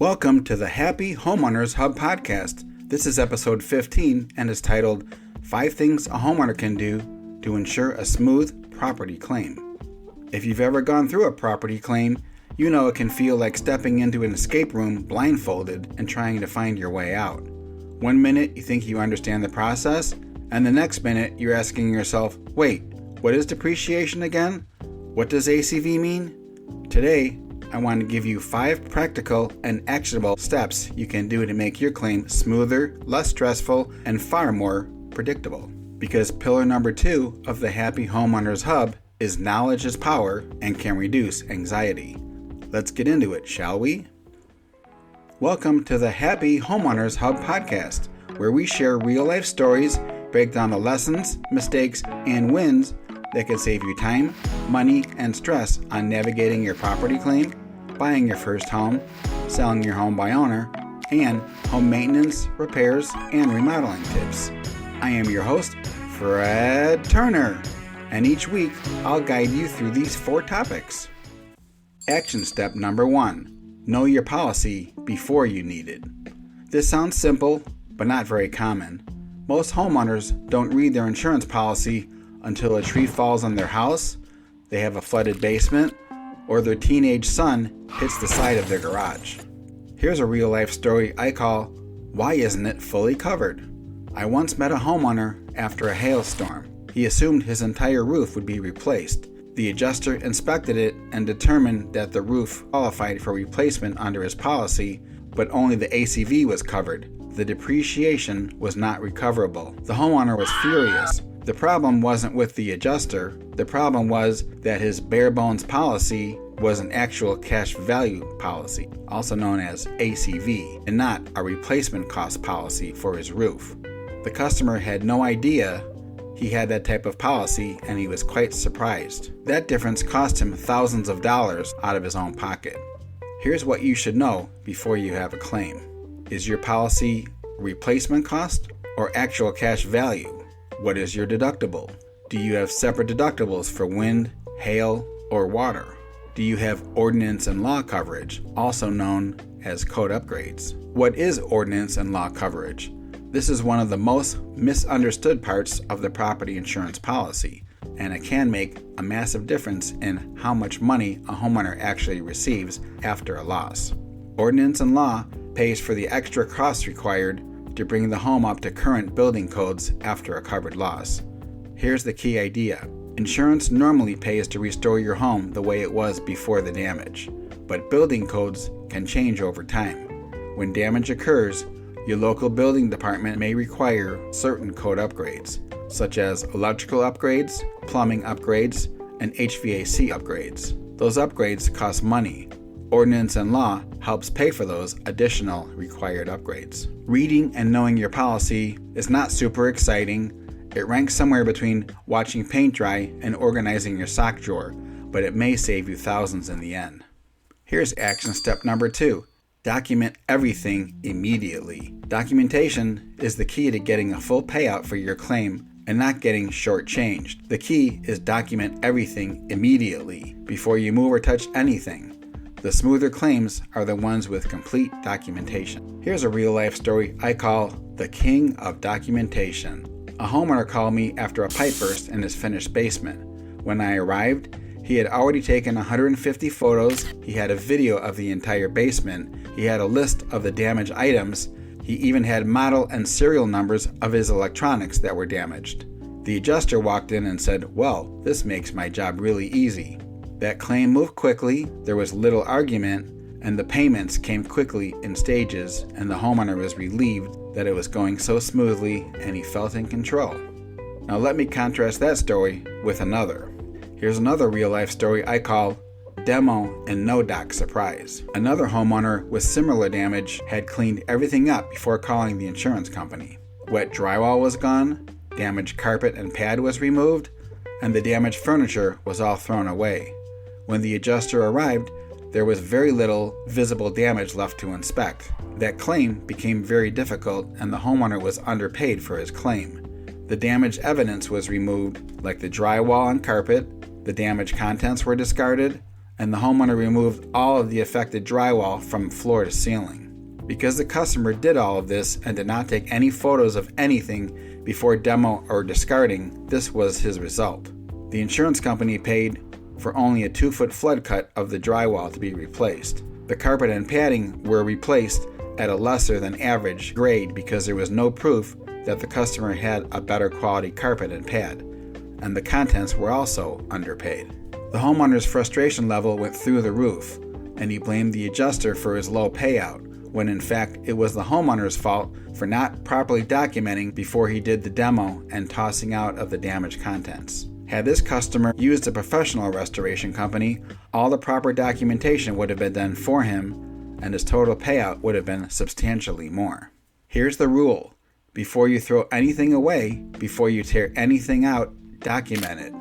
Welcome to the Happy Homeowners Hub Podcast. This is episode 15 and is titled 5 Things a Homeowner Can Do to Ensure a Smooth Property Claim. If you've ever gone through a property claim, you know it can feel like stepping into an escape room blindfolded and trying to find your way out. One minute you think you understand the process, and the next minute you're asking yourself, wait, what is depreciation again? What does ACV mean? Today, I want to give you 5 practical and actionable steps you can do to make your claim smoother, less stressful, and far more predictable. Because pillar number 2 of the Happy Homeowners Hub is knowledge is power and can reduce anxiety. Let's get into it, shall we? Welcome to the Happy Homeowners Hub Podcast, where we share real-life stories, break down the lessons, mistakes, and wins that can save you time, money, and stress on navigating your property claim, buying your first home, selling your home by owner, and home maintenance, repairs, and remodeling tips. I am your host, Fred Turner, and each week I'll guide you through these 4 topics. Action step number 1, know your policy before you need it. This sounds simple, but not very common. Most homeowners don't read their insurance policy until a tree falls on their house, they have a flooded basement, or their teenage son hits the side of their garage. Here's a real-life story I call, Why Isn't It Fully Covered? I once met a homeowner after a hailstorm. He assumed his entire roof would be replaced. The adjuster inspected it and determined that the roof qualified for replacement under his policy, but only the ACV was covered. The depreciation was not recoverable. The homeowner was furious. The problem wasn't with the adjuster. The problem was that his bare bones policy was an actual cash value policy, also known as ACV, and not a replacement cost policy for his roof. The customer had no idea he had that type of policy, and he was quite surprised. That difference cost him thousands of dollars out of his own pocket. Here's what you should know before you have a claim. Is your policy replacement cost or actual cash value? What is your deductible? Do you have separate deductibles for wind, hail, or water? Do you have ordinance and law coverage, also known as code upgrades? What is ordinance and law coverage? This is one of the most misunderstood parts of the property insurance policy, and it can make a massive difference in how much money a homeowner actually receives after a loss. Ordinance and law pays for the extra costs required to bring the home up to current building codes after a covered loss. Here's the key idea. Insurance normally pays to restore your home the way it was before the damage, but building codes can change over time. When damage occurs, your local building department may require certain code upgrades, such as electrical upgrades, plumbing upgrades, and HVAC upgrades. Those upgrades cost money. Ordinance and law helps pay for those additional required upgrades. Reading and knowing your policy is not super exciting. It ranks somewhere between watching paint dry and organizing your sock drawer, but it may save you thousands in the end. Here's action step number 2. Document everything immediately. Documentation is the key to getting a full payout for your claim and not getting shortchanged. The key is document everything immediately before you move or touch anything. The smoother claims are the ones with complete documentation. Here's a real-life story I call the King of Documentation. A homeowner called me after a pipe burst in his finished basement. When I arrived, he had already taken 150 photos, he had a video of the entire basement, he had a list of the damaged items, he even had model and serial numbers of his electronics that were damaged. The adjuster walked in and said, "Well, this makes my job really easy." That claim moved quickly, there was little argument, and the payments came quickly in stages, and the homeowner was relieved that it was going so smoothly and he felt in control. Now let me contrast that story with another. Here's another real-life story I call Demo and No Doc Surprise. Another homeowner with similar damage had cleaned everything up before calling the insurance company. Wet drywall was gone, damaged carpet and pad was removed, and the damaged furniture was all thrown away. When the adjuster arrived, there was very little visible damage left to inspect. That claim became very difficult and the homeowner was underpaid for his claim. The damaged evidence was removed, like the drywall and carpet, the damaged contents were discarded, and the homeowner removed all of the affected drywall from floor to ceiling. Because the customer did all of this and did not take any photos of anything before demo or discarding, this was his result. The insurance company paid for only a 2-foot flood cut of the drywall to be replaced. The carpet and padding were replaced at a lesser than average grade because there was no proof that the customer had a better quality carpet and pad, and the contents were also underpaid. The homeowner's frustration level went through the roof, and he blamed the adjuster for his low payout, when in fact it was the homeowner's fault for not properly documenting before he did the demo and tossing out of the damaged contents. Had this customer used a professional restoration company, all the proper documentation would have been done for him, and his total payout would have been substantially more. Here's the rule. Before you throw anything away, before you tear anything out, document it.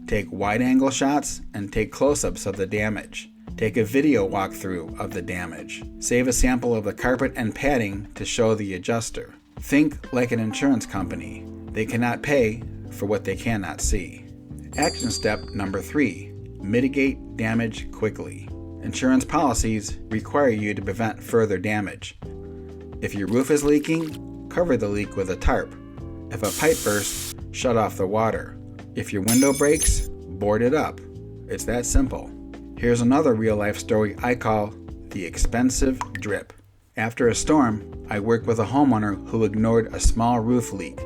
Take wide-angle shots and take close-ups of the damage. Take a video walkthrough of the damage. Save a sample of the carpet and padding to show the adjuster. Think like an insurance company. They cannot pay for what they cannot see. Action step number 3, mitigate damage quickly. Insurance policies require you to prevent further damage. If your roof is leaking, cover the leak with a tarp. If a pipe bursts, shut off the water. If your window breaks, board it up. It's that simple. Here's another real-life story I call the expensive drip. After a storm, I worked with a homeowner who ignored a small roof leak.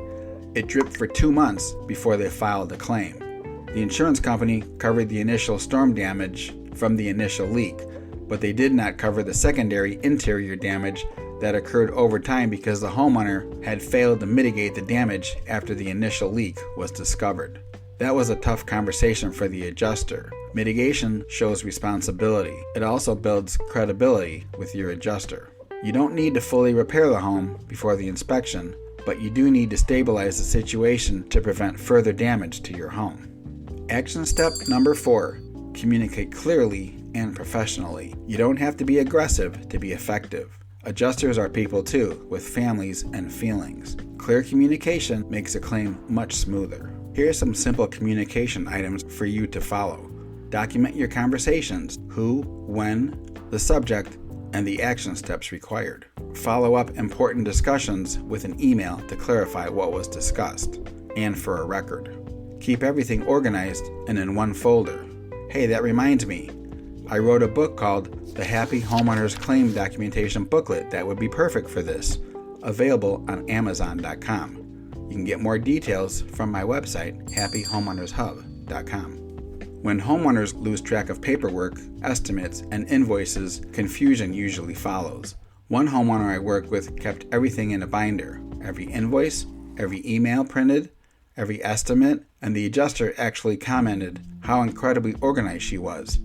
It dripped for 2 months before they filed a claim. The insurance company covered the initial storm damage from the initial leak, but they did not cover the secondary interior damage that occurred over time because the homeowner had failed to mitigate the damage after the initial leak was discovered. That was a tough conversation for the adjuster. Mitigation shows responsibility. It also builds credibility with your adjuster. You don't need to fully repair the home before the inspection, but you do need to stabilize the situation to prevent further damage to your home. Action step number 4, communicate clearly and professionally. You don't have to be aggressive to be effective. Adjusters are people too, with families and feelings. Clear communication makes a claim much smoother. Here are some simple communication items for you to follow. Document your conversations: who, when, the subject, and the action steps required. Follow up important discussions with an email to clarify what was discussed, and for a record. Keep everything organized and in one folder. Hey, that reminds me. I wrote a book called The Happy Homeowners Claim Documentation Booklet that would be perfect for this, available on Amazon.com. You can get more details from my website, happyhomeownershub.com. When homeowners lose track of paperwork, estimates, and invoices, confusion usually follows. One homeowner I worked with kept everything in a binder: every invoice, every email printed, every estimate, and the adjuster actually commented how incredibly organized she was.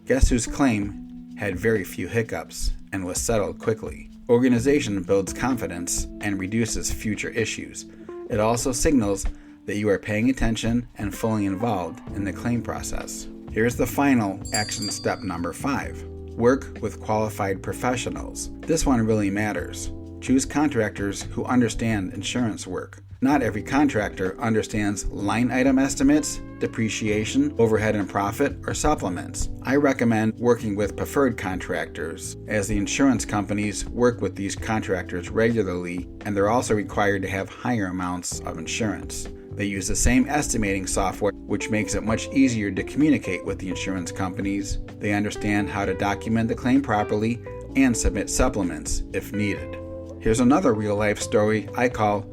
Guess whose claim had very few hiccups and was settled quickly. Organization builds confidence and reduces future issues. It also signals that you are paying attention and fully involved in the claim process. Here's the final action step number 5. Work with qualified professionals. This one really matters. Choose contractors who understand insurance work. Not every contractor understands line item estimates, depreciation, overhead and profit, or supplements. I recommend working with preferred contractors, as the insurance companies work with these contractors regularly, and they're also required to have higher amounts of insurance. They use the same estimating software, which makes it much easier to communicate with the insurance companies. They understand how to document the claim properly and submit supplements if needed. Here's another real-life story I call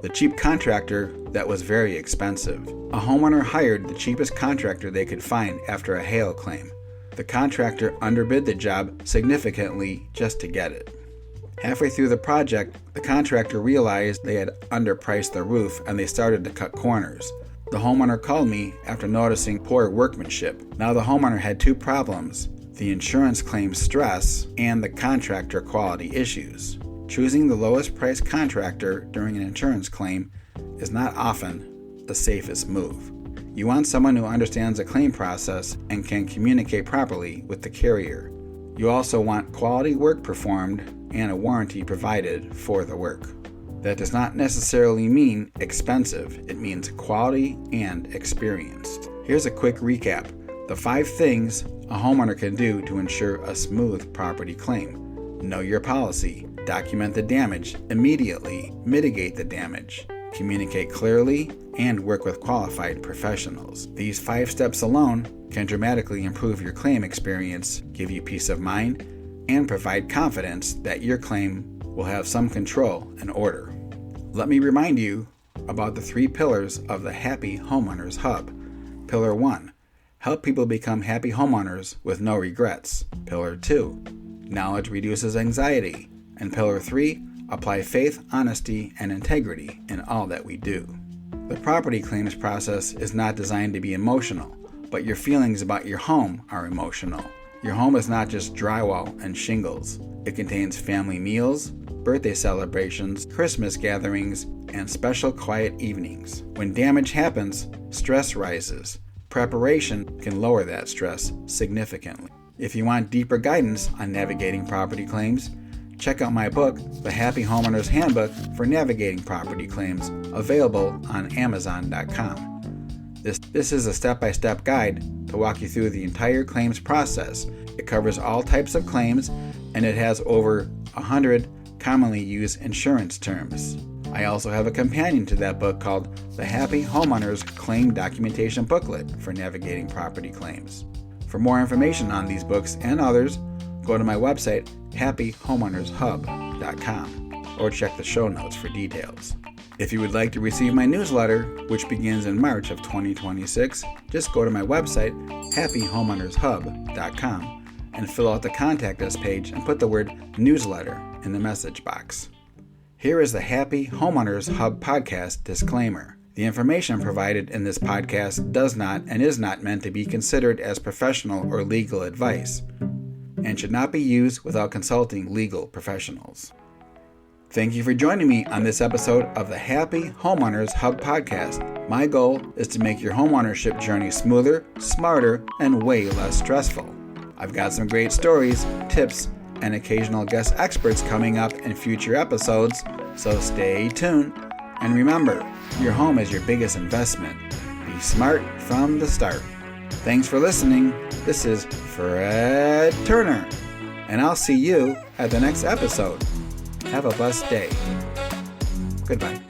the cheap contractor that was very expensive. A homeowner hired the cheapest contractor they could find after a hail claim. The contractor underbid the job significantly just to get it. Halfway through the project, the contractor realized they had underpriced the roof and they started to cut corners. The homeowner called me after noticing poor workmanship. Now the homeowner had 2 problems: the insurance claim stress and the contractor quality issues. Choosing the lowest priced contractor during an insurance claim is not often the safest move. You want someone who understands the claim process and can communicate properly with the carrier. You also want quality work performed and a warranty provided for the work. That does not necessarily mean expensive. It means quality and experienced. Here's a quick recap. The 5 things a homeowner can do to ensure a smooth property claim. Know your policy. Document the damage immediately. Mitigate the damage. Communicate clearly and work with qualified professionals. These 5 steps alone can dramatically improve your claim experience, give you peace of mind, and provide confidence that your claim will have some control and order. Let me remind you about the 3 pillars of the Happy Homeowners Hub. Pillar 1. Help people become happy homeowners with no regrets. Pillar 2. Knowledge reduces anxiety. And Pillar 3. Apply faith, honesty, and integrity in all that we do. The property claims process is not designed to be emotional, but your feelings about your home are emotional. Your home is not just drywall and shingles. It contains family meals, birthday celebrations, Christmas gatherings, and special quiet evenings. When damage happens, stress rises. Preparation can lower that stress significantly. If you want deeper guidance on navigating property claims, check out my book, The Happy Homeowners Handbook for Navigating Property Claims, available on Amazon.com. This is a step-by-step guide to walk you through the entire claims process. It covers all types of claims, and it has over 100 commonly used insurance terms. I also have a companion to that book called The Happy Homeowners Claim Documentation Booklet for Navigating Property Claims. For more information on these books and others, go to my website, happyhomeownershub.com, or check the show notes for details. If you would like to receive my newsletter, which begins in March of 2026, just go to my website, happyhomeownershub.com, and fill out the Contact Us page and put the word newsletter in the message box. Here is the Happy Homeowners Hub Podcast disclaimer. The information provided in this podcast does not and is not meant to be considered as professional or legal advice, and should not be used without consulting legal professionals. Thank you for joining me on this episode of the Happy Homeowners Hub Podcast. My goal is to make your homeownership journey smoother, smarter, and way less stressful. I've got some great stories, tips, and occasional guest experts coming up in future episodes, so stay tuned. And remember, your home is your biggest investment. Be smart from the start. Thanks for listening. This is Fred Turner, and I'll see you at the next episode. Have a blessed day. Goodbye.